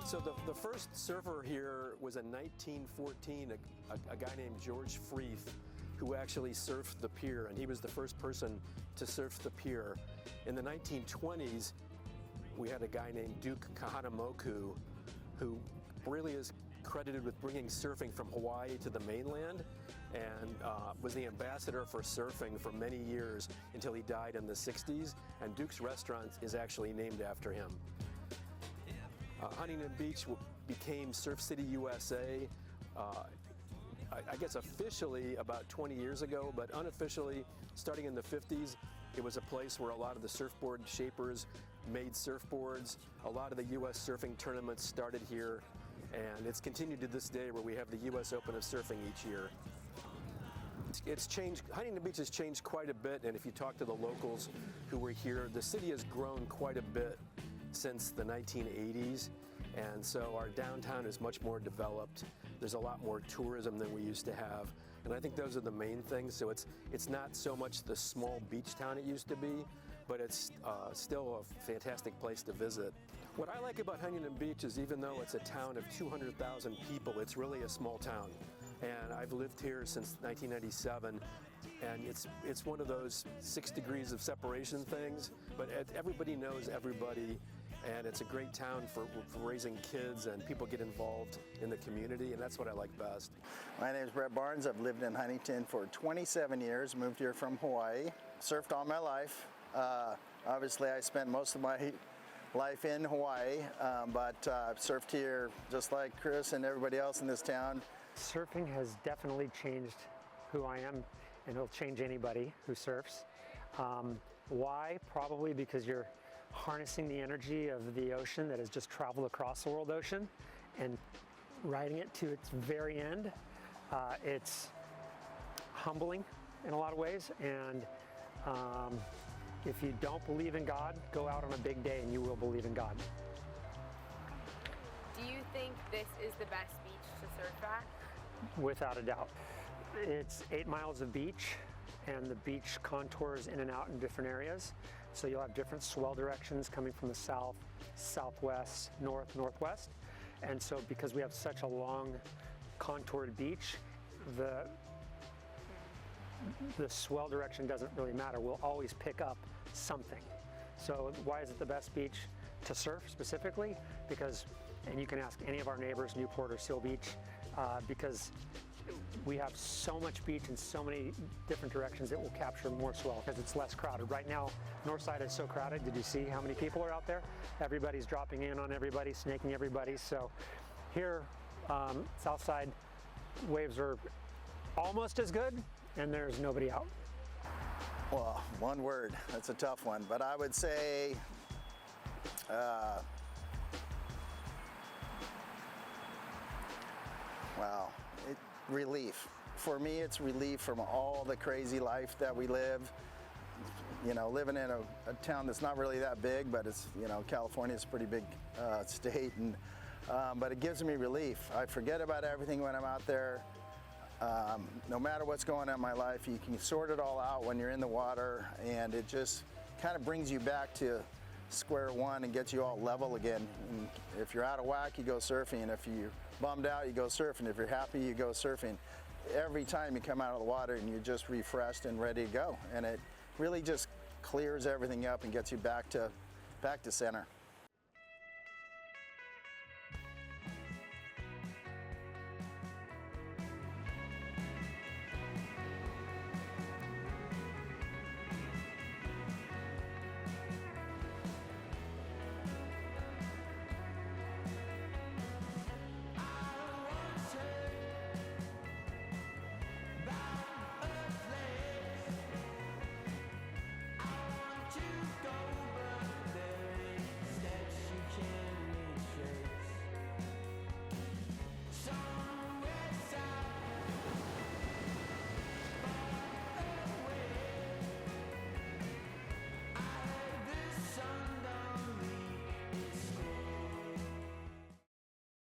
So the first surfer here was in 1914, a guy named George Freeth, who actually surfed the pier, and he was the first person to surf the pier. In the 1920s, we had a guy named Duke Kahanamoku, who really is credited with bringing surfing from Hawaii to the mainland, and was the ambassador for surfing for many years until he died in the 60s, and Duke's restaurant is actually named after him. Huntington Beach became Surf City, USA, I guess officially about 20 years ago, but unofficially, starting in the 50s, it was a place where a lot of the surfboard shapers made surfboards. A lot of the US surfing tournaments started here, and it's continued to this day where we have the US Open of Surfing each year. It's changed, Huntington Beach has changed quite a bit, and if you talk to the locals who were here, the city has grown quite a bit since the 1980s, and so our downtown is much more developed. There's a lot more tourism than we used to have, and I think those are the main things. So it's not so much the small beach town it used to be, but it's still a fantastic place to visit. What I like about Huntington Beach is even though it's a town of 200,000 people, it's really a small town. And I've lived here since 1997, and it's one of those 6 degrees of separation things, but everybody knows everybody, and it's a great town for raising kids, and people get involved in the community, and that's what I like best. My name is Brett Barnes. I've lived in Huntington for 27 years, moved here from Hawaii, surfed all my life. Obviously I spent most of my life in Hawaii, but I've surfed here just like Chris and everybody else in this town. Surfing has definitely changed who I am, and it'll change anybody who surfs. Why? Probably because you're harnessing the energy of the ocean that has just traveled across the world ocean and riding it to its very end. It's humbling in a lot of ways, and if you don't believe in God, go out on a big day and you will believe in God. Do you think this is the best beach to surf at? Without a doubt. It's 8 miles of beach, and the beach contours in and out in different areas. So you'll have different swell directions coming from the south, southwest, north, northwest. And so because we have such a long contoured beach, the swell direction doesn't really matter. We'll always pick up something. So why is it the best beach to surf specifically? Because, and you can ask any of our neighbors, Newport or Seal Beach, because we have so much beach in so many different directions it will capture more swell because it's less crowded. Right now, north side is so crowded. Did you see how many people are out there? Everybody's dropping in on everybody, snaking everybody. So here, south side, waves are almost as good, and there's nobody out. Well, one word, that's a tough one, but I would say relief. For me, it's relief from all the crazy life that we live. You know, living in a town that's not really that big, but it's, you know, California is a pretty big state, and but it gives me relief. I forget about everything when I'm out there. No matter what's going on in my life, you can sort it all out when you're in the water, and it just kind of brings you back to square one and gets you all level again. And if you're out of whack, you go surfing. If you're bummed out, you go surfing. If you're happy, you go surfing. Every time you come out of the water and you're just refreshed and ready to go, and it really just clears everything up and gets you back to center.